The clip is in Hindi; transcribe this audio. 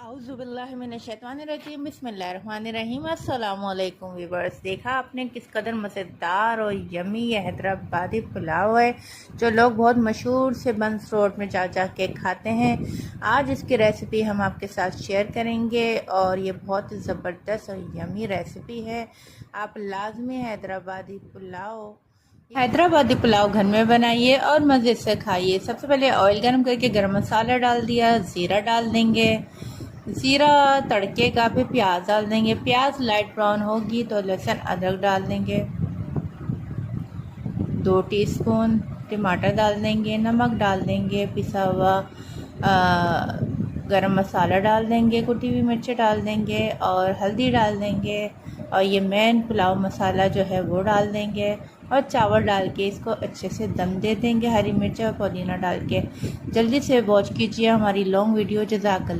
आऊज़ुबिल्लाहिमिनश्शैतानिर्रजीम बिस्मिल्लाहिर्रहमानिर्रहीम अस्सलामु अलैकुम व्यूअर्स। देखा आपने किस कदर मज़ेदार और यमी ये हैदराबादी पुलाव है जो लोग बहुत मशहूर से बंस रोड में जा जा के खाते हैं। आज इसकी रेसिपी हम आपके साथ शेयर करेंगे और ये बहुत ज़बरदस्त और यमी रेसिपी है। आप लाजमी हैदराबादी पुलाव घर में बनाइए और मज़े से खाइए। सबसे पहले ऑयल गर्म करके गरम मसाला डाल दिया, ज़ीरा डाल देंगे, ज़ीरा तड़केगा, फिर प्याज डाल देंगे। प्याज लाइट ब्राउन होगी तो लहसुन अदरक डाल देंगे, 2 टीस्पून टमाटर डाल देंगे, नमक डाल देंगे, पिसा हुआ गरम मसाला डाल देंगे, कुटी हुई मिर्चें डाल देंगे और हल्दी डाल देंगे और ये मेन पुलाव मसाला जो है वो डाल देंगे और चावल डाल के इसको अच्छे से दम दे देंगे। हरी मिर्च और पुदीना डाल के जल्दी से वॉच कीजिए हमारी लॉन्ग वीडियो। जज़ाकल्लाह।